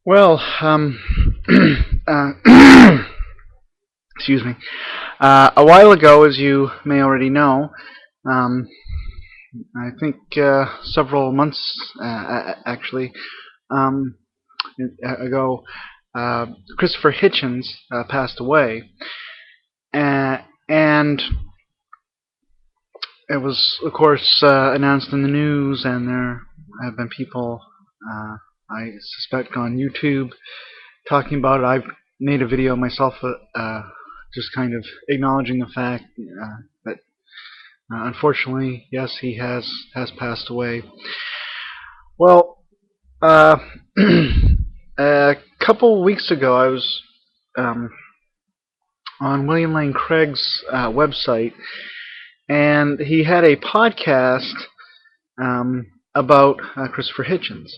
Well, uh, excuse me. A while ago, as you may already know, um, I think several months actually um, ago, uh, Christopher Hitchens passed away, and it was, of course, announced in the news, and there have been people, uh, I suspect, on YouTube talking about it. I've made a video myself, just kind of acknowledging the fact that, unfortunately, yes, he has passed away. Well, uh, a couple weeks ago, I was um, on William Lane Craig's website, and he had a podcast about Christopher Hitchens,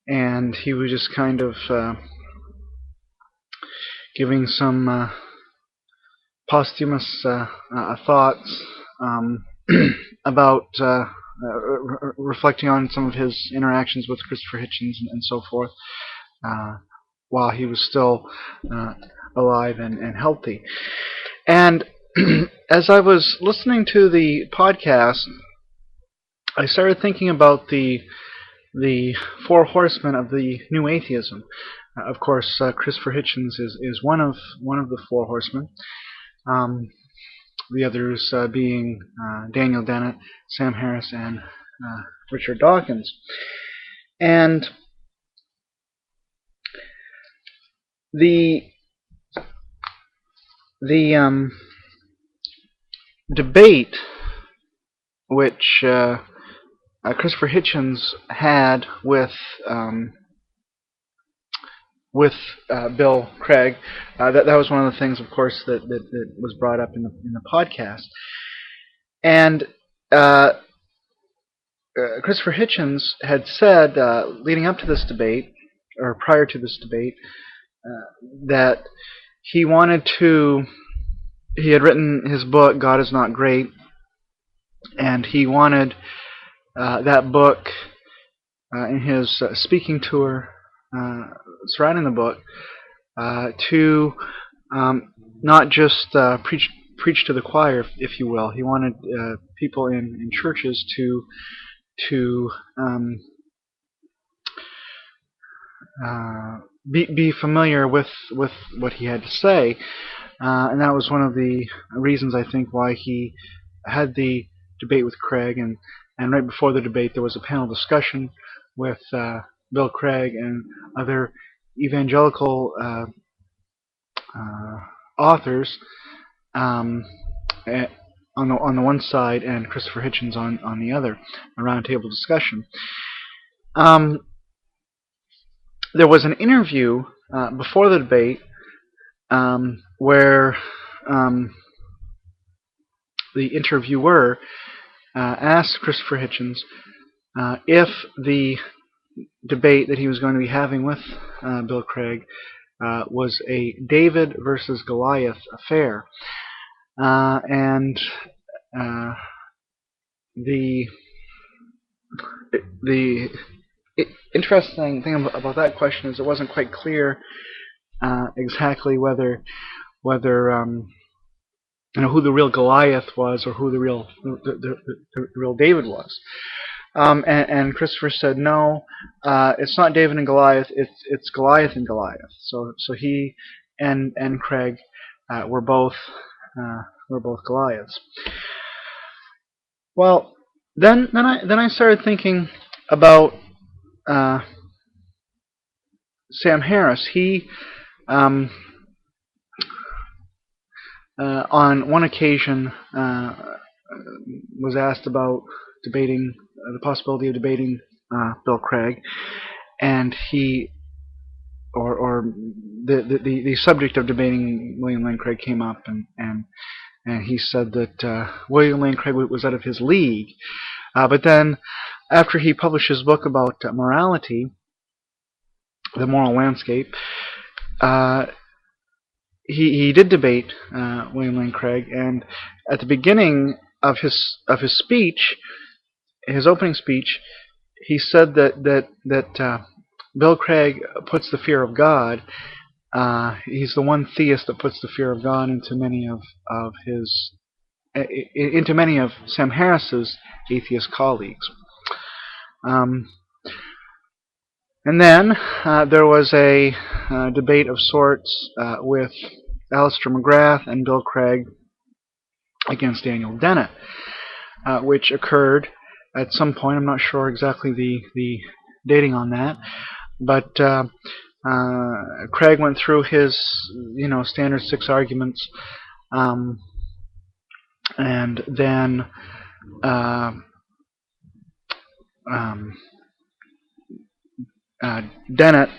and he was just kind of giving some posthumous thoughts about reflecting on some of his interactions with Christopher Hitchens and so forth, uh, while he was still uh, alive and healthy. And as I was listening to the podcast, I started thinking about the four horsemen of the new atheism. Of course, Christopher Hitchens is one of the four horsemen. Um, the others being Daniel Dennett, Sam Harris, and Richard Dawkins. And the the debate which Christopher Hitchens had with Bill Craig, that was one of the things, of course, that was brought up in the podcast. And Christopher Hitchens had said, leading up to this debate, or prior to this debate, that he wanted to. He had written his book, God Is Not Great, and he wanted that book in his speaking tour surrounding the book to not just preach to the choir, if you will. He wanted people in churches to be familiar with what he had to say, and that was one of the reasons, I think, why he had the debate with Craig. And right before the debate, there was a panel discussion with Bill Craig and other evangelical authors on the one side, and Christopher Hitchens on the other, a roundtable discussion. There was an interview before the debate where the interviewer asked Christopher Hitchens if the debate that he was going to be having with Bill Craig was a David versus Goliath affair. And the interesting thing about that question is it wasn't quite clear exactly whether who the real Goliath was, or who the real David was. And Christopher said, no, it's not David and Goliath. It's Goliath and Goliath. So he and Craig were both Goliaths. Well, then I started thinking about Sam Harris. He on one occasion was asked about debating the possibility of debating Bill Craig, and he or the subject of debating William Lane Craig came up, and he said that William Lane Craig was out of his league. But then, after he published his book about morality, The Moral Landscape, he did debate William Lane Craig, and at the beginning of his speech, his opening speech, he said that Bill Craig puts the fear of God. He's the one theist that puts the fear of God into many of his into many of Sam Harris's atheist colleagues. And then there was a debate of sorts with Alistair McGrath and Bill Craig against Daniel Dennett, which occurred at some point. I'm not sure exactly the dating on that, but Craig went through his standard 6 arguments, and then Dennett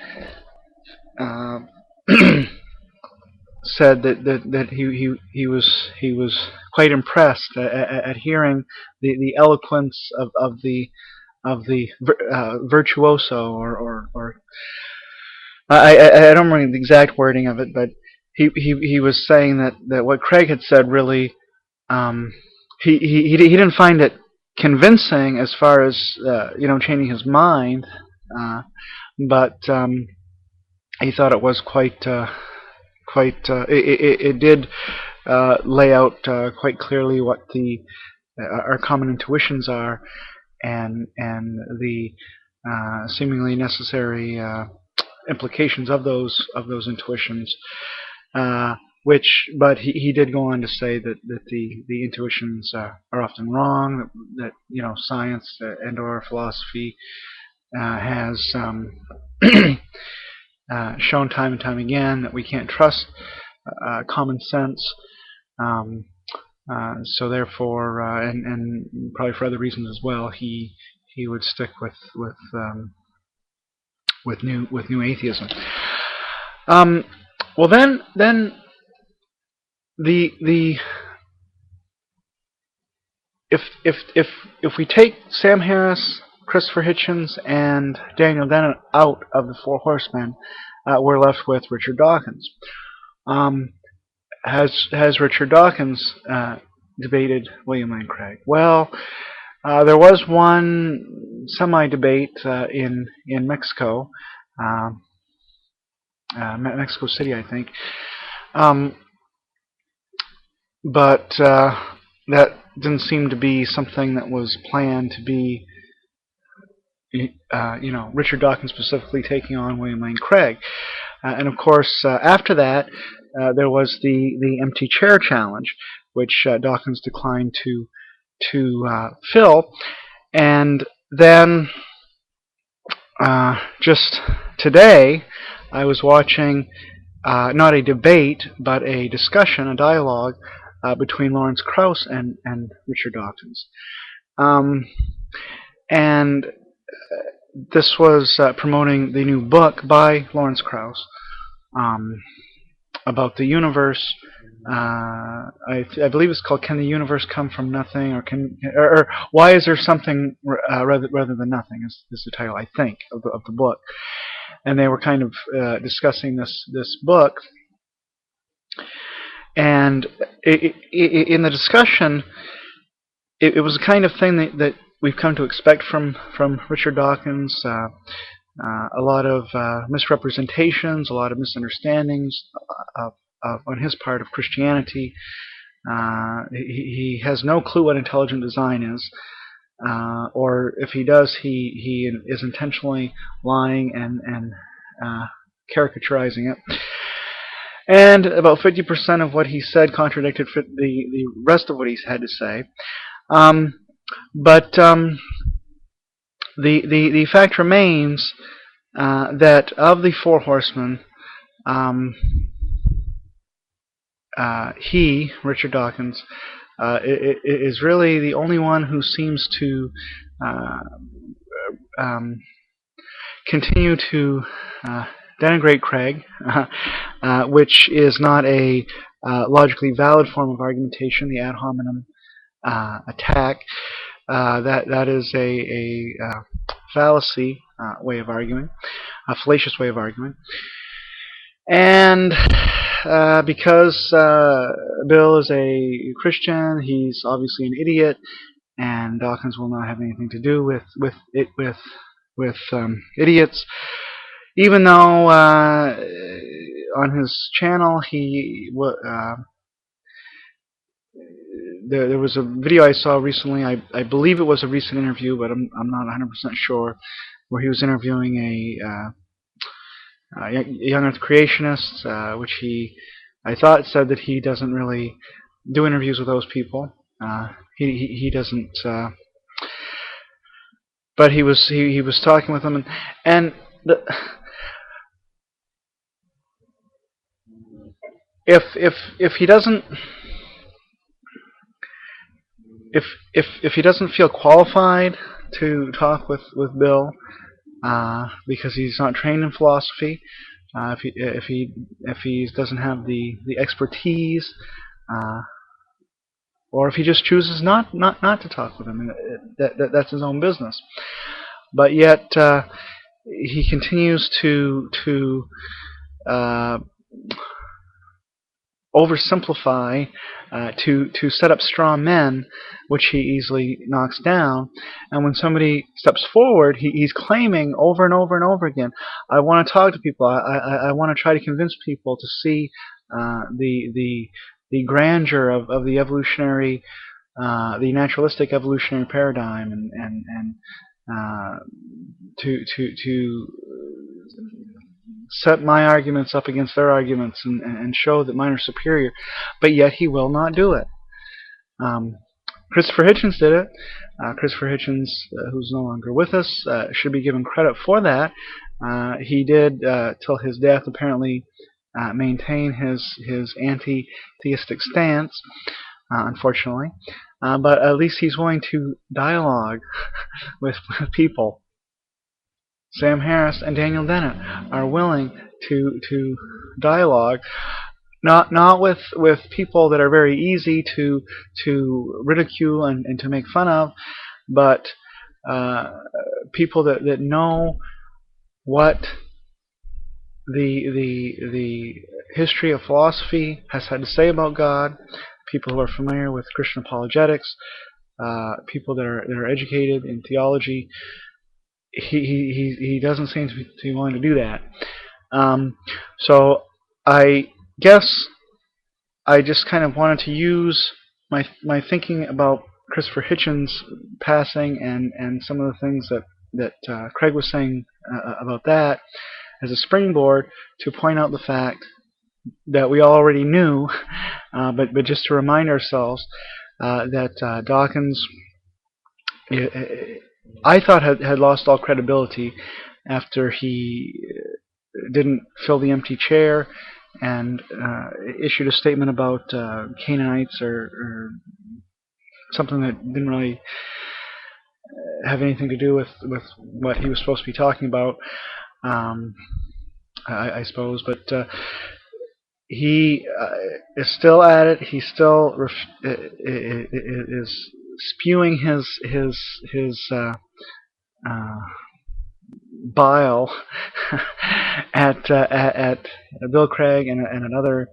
said that he was quite impressed at hearing the eloquence of the virtuoso, or I don't remember the exact wording of it, but he was saying that what Craig had said really, he didn't find it convincing as far as changing his mind, but he thought it was quite it did lay out quite clearly what our common intuitions are, and the seemingly necessary implications of those intuitions. But he did go on to say that the intuitions are often wrong. That science and/or philosophy has shown time and time again that we can't trust common sense. So therefore, and probably for other reasons as well, he would stick with new atheism. Well, then the if we take Sam Harris, Christopher Hitchens, and Daniel Dennett out of the Four Horsemen, we're left with Richard Dawkins. Has Richard Dawkins debated William Lane Craig? Well, there was one semi-debate in Mexico, Mexico City, I think. But that didn't seem to be something that was planned to be, Richard Dawkins specifically taking on William Lane Craig. And of course, after that, there was the empty chair challenge, which Dawkins declined to fill. And then just today, I was watching not a debate, but a discussion, a dialogue between Lawrence Krauss and Richard Dawkins. And this was promoting the new book by Lawrence Krauss about the universe. I believe it's called "Can the Universe Come from Nothing?" or "Why Is There Something Rather Than Nothing?" is the title, I think, of the book. And they were kind of discussing this book. And in the discussion, it was the kind of thing that we've come to expect from Richard Dawkins. A lot of misrepresentations, a lot of misunderstandings on his part of Christianity. He has no clue what intelligent design is, or if he does, he is intentionally lying and caricaturizing it. And about 50% of what he said contradicted the rest of what he had to say. But the fact remains that of the Four Horsemen, he, Richard Dawkins, is really the only one who seems to continue to denigrate Craig, which is not a logically valid form of argumentation. The ad hominem attack, that is a fallacy way of arguing, a fallacious way of arguing. And because Bill is a Christian, he's obviously an idiot, and Dawkins will not have anything to do with idiots. even though on his channel there was a video I saw recently. I believe it was a recent interview, but I'm not 100% sure, where he was interviewing a young Earth creationist, which I thought said that he doesn't really do interviews with those people. He doesn't. But he was talking with them, and if he doesn't if he doesn't feel qualified to talk with Bill, because he's not trained in philosophy, if he doesn't have the expertise, or if he just chooses not to talk with him, that's his own business. But yet he continues to oversimplify, to set up straw men, which he easily knocks down. And when somebody steps forward, he's claiming over and over and over again, I want to talk to people. I want to try to convince people to see the grandeur of the evolutionary, the naturalistic evolutionary paradigm, and to set my arguments up against their arguments, and show that mine are superior. But yet he will not do it. Christopher Hitchens did it. Christopher Hitchens, who's no longer with us, should be given credit for that. He did, till his death, apparently maintain his anti-theistic stance, unfortunately. But at least he's willing to dialogue with people. Sam Harris and Daniel Dennett are willing to dialogue, not with people that are very easy to ridicule and to make fun of, but people that know what the history of philosophy has had to say about God, people who are familiar with Christian apologetics, people that are educated in theology. He doesn't seem to be willing to do that. So I guess I just kind of wanted to use my thinking about Christopher Hitchens passing, and some of the things that Craig was saying about that, as a springboard to point out the fact that we already knew, but just to remind ourselves that Dawkins, I thought, had lost all credibility after he didn't fill the empty chair and issued a statement about Canaanites, or something that didn't really have anything to do with what he was supposed to be talking about, I suppose. But he is still at it. He still is spewing his bile at Bill Craig and at other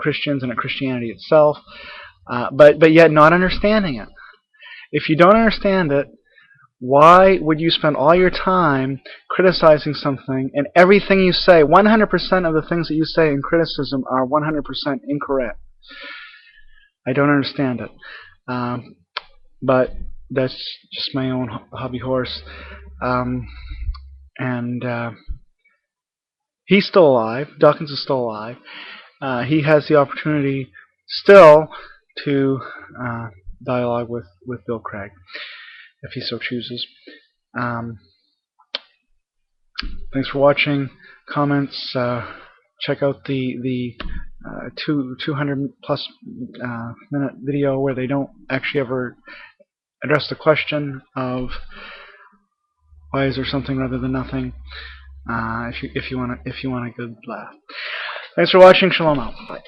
Christians and at Christianity itself, but yet not understanding it. If you don't understand it, why would you spend all your time criticizing something, and everything you say, 100% of the things that you say in criticism are 100% incorrect? I don't understand it. But that's just my own hobby horse. And he's still alive. Dawkins is still alive. He has the opportunity still to dialogue with Bill Craig, if he so chooses. Thanks for watching. Comments. Check out the 200 plus minute video where they don't actually ever address the question of why is there something rather than nothing. If you want a good laugh. Thanks for watching. Shalom out. Bye.